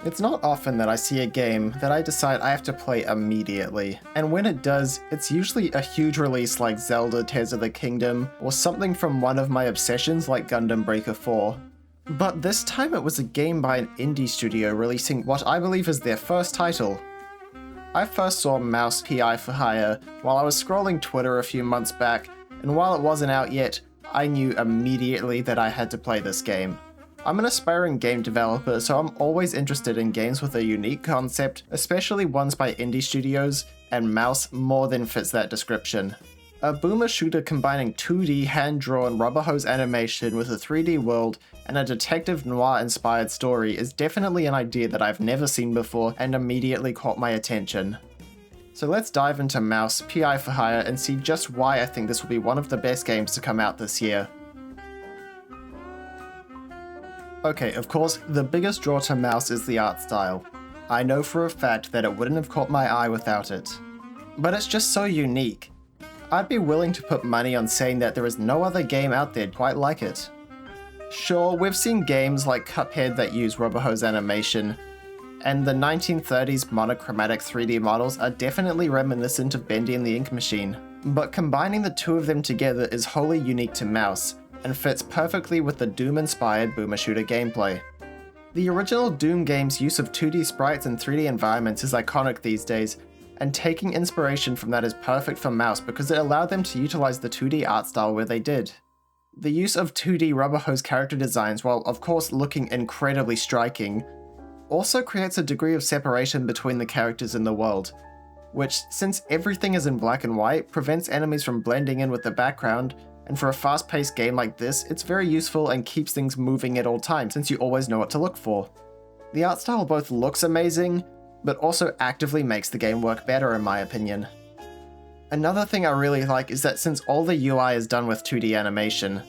It's not often that I see a game that I decide I have to play immediately, and when it does, it's usually a huge release like Zelda Tears of the Kingdom, or something from one of my obsessions like Gundam Breaker 4. But this time it was a game by an indie studio releasing what I believe is their first title. I first saw Mouse PI for Hire while I was scrolling Twitter a few months back, and while it wasn't out yet, I knew immediately that I had to play this game. I'm an aspiring game developer, so I'm always interested in games with a unique concept, especially ones by indie studios, and Mouse more than fits that description. A boomer shooter combining 2D hand-drawn rubber hose animation with a 3D world and a detective noir-inspired story is definitely an idea that I've never seen before and immediately caught my attention. So let's dive into Mouse PI for Hire and see just why I think this will be one of the best games to come out this year. Okay, of course, the biggest draw to Mouse is the art style. I know for a fact that it wouldn't have caught my eye without it. But it's just so unique. I'd be willing to put money on saying that there is no other game out there quite like it. Sure, we've seen games like Cuphead that use rubber hose animation, and the 1930s monochromatic 3D models are definitely reminiscent of Bendy and the Ink Machine, but combining the two of them together is wholly unique to Mouse, and fits perfectly with the Doom-inspired boomer shooter gameplay. The original Doom game's use of 2D sprites and 3D environments is iconic these days, and taking inspiration from that is perfect for Mouse because it allowed them to utilize the 2D art style where they did. The use of 2D rubber hose character designs, while of course looking incredibly striking, also creates a degree of separation between the characters in the world, which, since everything is in black and white, prevents enemies from blending in with the background, and for a fast-paced game like this, it's very useful and keeps things moving at all times since you always know what to look for. The art style both looks amazing, but also actively makes the game work better in my opinion. Another thing I really like is that since all the UI is done with 2D animation,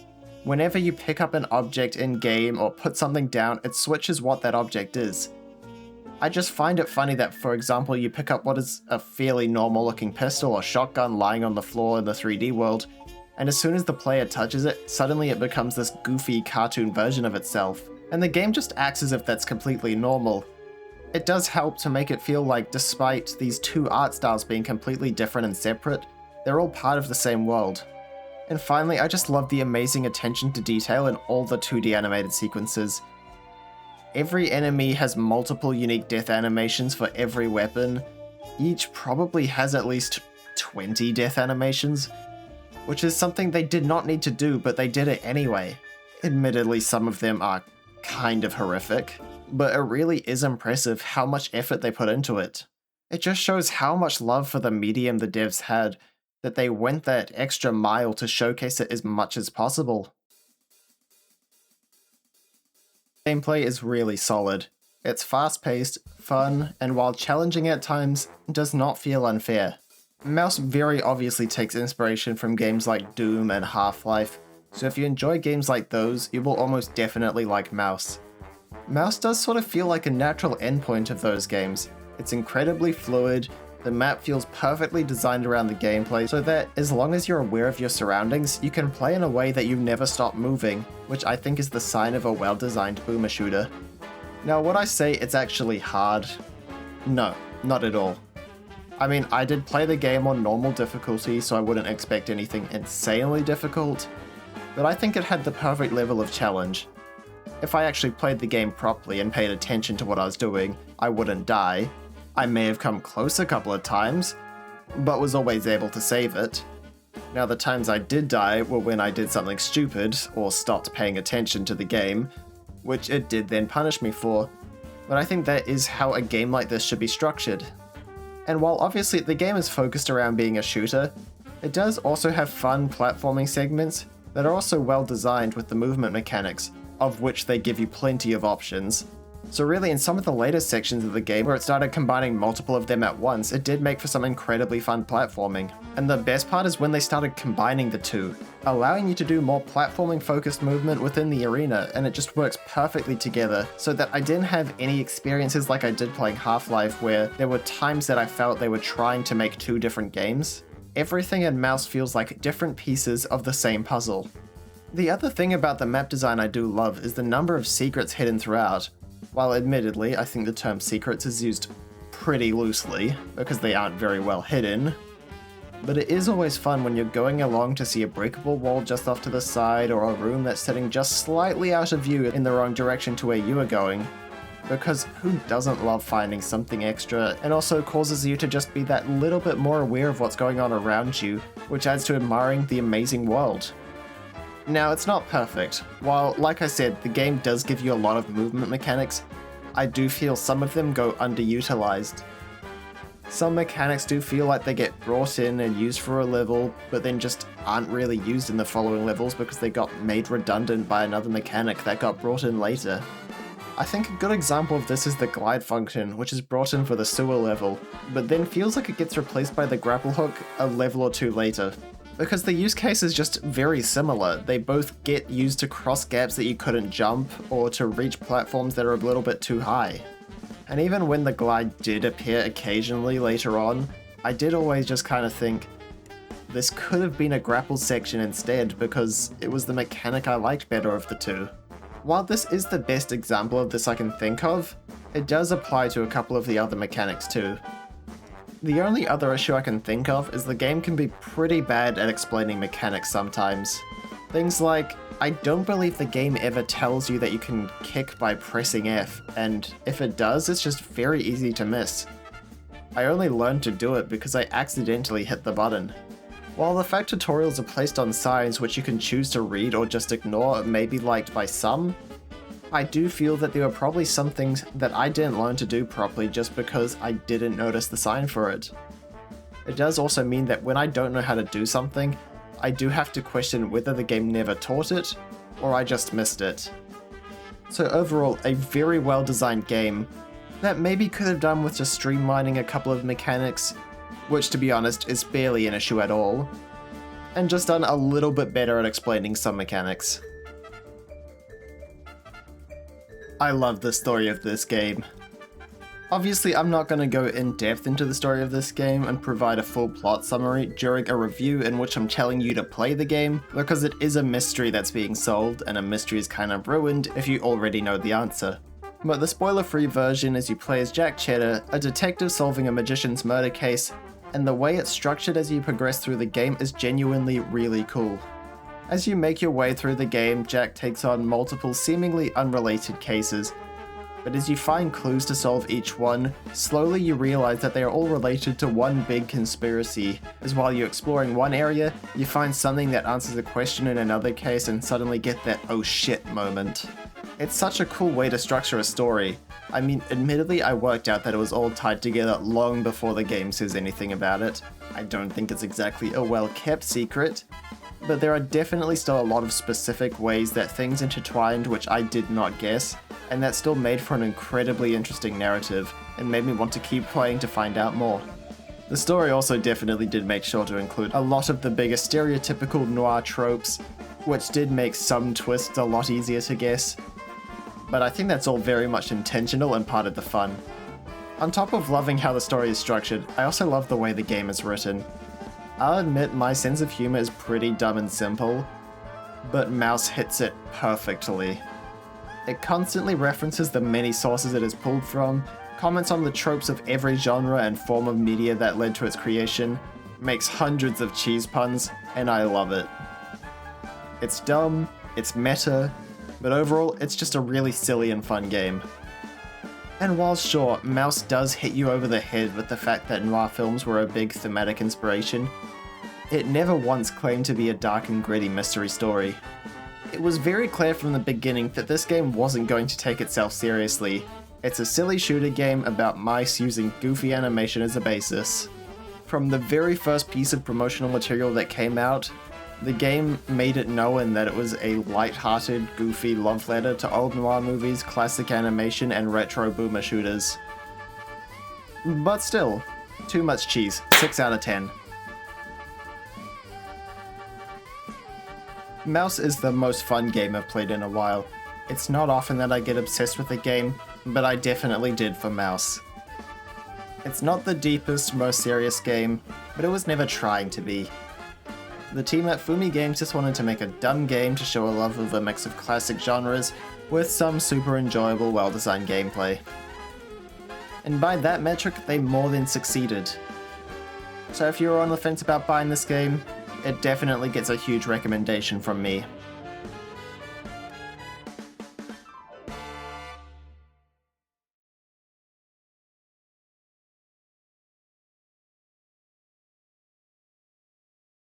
whenever you pick up an object in-game or put something down, it switches what that object is. I just find it funny that, for example, you pick up what is a fairly normal-looking pistol or shotgun lying on the floor in the 3D world, and as soon as the player touches it, suddenly it becomes this goofy cartoon version of itself, and the game just acts as if that's completely normal. It does help to make it feel like, despite these two art styles being completely different and separate, they're all part of the same world. And finally, I just love the amazing attention to detail in all the 2D animated sequences. Every enemy has multiple unique death animations for every weapon. Each probably has at least 20 death animations, which is something they did not need to do, but they did it anyway. Admittedly, some of them are kind of horrific, but it really is impressive how much effort they put into it. It just shows how much love for the medium the devs had, that they went that extra mile to showcase it as much as possible. Gameplay is really solid. It's fast-paced, fun, and while challenging at times, does not feel unfair. Mouse very obviously takes inspiration from games like Doom and Half-Life, so if you enjoy games like those, you will almost definitely like Mouse. Mouse does sort of feel like a natural endpoint of those games. It's incredibly fluid, the map feels perfectly designed around the gameplay so that as long as you're aware of your surroundings, you can play in a way that you never stop moving, which I think is the sign of a well-designed boomer shooter. Now, would I say it's actually hard? No, not at all. I mean, I did play the game on normal difficulty, so I wouldn't expect anything insanely difficult, but I think it had the perfect level of challenge. If I actually played the game properly and paid attention to what I was doing, I wouldn't die. I may have come close a couple of times, but was always able to save it. Now, the times I did die were when I did something stupid or stopped paying attention to the game, which it did then punish me for, but I think that is how a game like this should be structured. And while obviously the game is focused around being a shooter, it does also have fun platforming segments that are also well designed with the movement mechanics, of which they give you plenty of options. So really, in some of the later sections of the game where it started combining multiple of them at once, it did make for some incredibly fun platforming. And the best part is when they started combining the two, allowing you to do more platforming focused movement within the arena, and it just works perfectly together, so that I didn't have any experiences like I did playing Half-Life where there were times that I felt they were trying to make two different games. Everything in Mouse feels like different pieces of the same puzzle. The other thing about the map design I do love is the number of secrets hidden throughout. While admittedly, I think the term secrets is used pretty loosely, because they aren't very well hidden. But it is always fun when you're going along to see a breakable wall just off to the side, or a room that's sitting just slightly out of view in the wrong direction to where you are going. Because who doesn't love finding something extra, and also causes you to just be that little bit more aware of what's going on around you, which adds to admiring the amazing world. Now, it's not perfect. While, like I said, the game does give you a lot of movement mechanics, I do feel some of them go underutilized. Some mechanics do feel like they get brought in and used for a level, but then just aren't really used in the following levels because they got made redundant by another mechanic that got brought in later. I think a good example of this is the glide function, which is brought in for the sewer level, but then feels like it gets replaced by the grapple hook a level or two later. Because the use case is just very similar. They both get used to cross gaps that you couldn't jump, or to reach platforms that are a little bit too high. And even when the glide did appear occasionally later on, I did always just kind of think, this could have been a grapple section instead because it was the mechanic I liked better of the two. While this is the best example of this I can think of, it does apply to a couple of the other mechanics too. The only other issue I can think of is the game can be pretty bad at explaining mechanics sometimes. Things like, I don't believe the game ever tells you that you can kick by pressing F, and if it does, it's just very easy to miss. I only learned to do it because I accidentally hit the button. While the fact tutorials are placed on signs which you can choose to read or just ignore may be liked by some, I do feel that there were probably some things that I didn't learn to do properly just because I didn't notice the sign for it. It does also mean that when I don't know how to do something, I do have to question whether the game never taught it, or I just missed it. So overall, a very well designed game that maybe could have done with just streamlining a couple of mechanics, which to be honest is barely an issue at all, and just done a little bit better at explaining some mechanics. I love the story of this game. Obviously, I'm not going to go in depth into the story of this game and provide a full plot summary during a review in which I'm telling you to play the game, because it is a mystery that's being solved, and a mystery is kind of ruined if you already know the answer. But the spoiler-free version is you play as Jack Cheddar, a detective solving a magician's murder case, and the way it's structured as you progress through the game is genuinely really cool. As you make your way through the game, Jack takes on multiple seemingly unrelated cases, but as you find clues to solve each one, slowly you realize that they are all related to one big conspiracy, as while you're exploring one area, you find something that answers a question in another case and suddenly get that oh shit moment. It's such a cool way to structure a story. I mean, admittedly I worked out that it was all tied together long before the game says anything about it. I don't think it's exactly a well-kept secret, but there are definitely still a lot of specific ways that things intertwined which I did not guess, and that still made for an incredibly interesting narrative, and made me want to keep playing to find out more. The story also definitely did make sure to include a lot of the bigger stereotypical noir tropes, which did make some twists a lot easier to guess, but I think that's all very much intentional and part of the fun. On top of loving how the story is structured, I also love the way the game is written. I'll admit my sense of humor is pretty dumb and simple, but Mouse hits it perfectly. It constantly references the many sources it is pulled from, comments on the tropes of every genre and form of media that led to its creation, makes hundreds of cheese puns, and I love it. It's dumb, it's meta, but overall it's just a really silly and fun game. And while sure, Mouse does hit you over the head with the fact that noir films were a big thematic inspiration, it never once claimed to be a dark and gritty mystery story. It was very clear from the beginning that this game wasn't going to take itself seriously. It's a silly shooter game about mice using goofy animation as a basis. From the very first piece of promotional material that came out, the game made it known that it was a light-hearted, goofy love letter to old noir movies, classic animation, and retro boomer shooters. But still, too much cheese. 6 out of 10. Mouse is the most fun game I've played in a while. It's not often that I get obsessed with a game, but I definitely did for Mouse. It's not the deepest, most serious game, but it was never trying to be. The team at Fumi Games just wanted to make a dumb game to show a love of a mix of classic genres, with some super enjoyable, well-designed gameplay. And by that metric, they more than succeeded. So if you're on the fence about buying this game, it definitely gets a huge recommendation from me.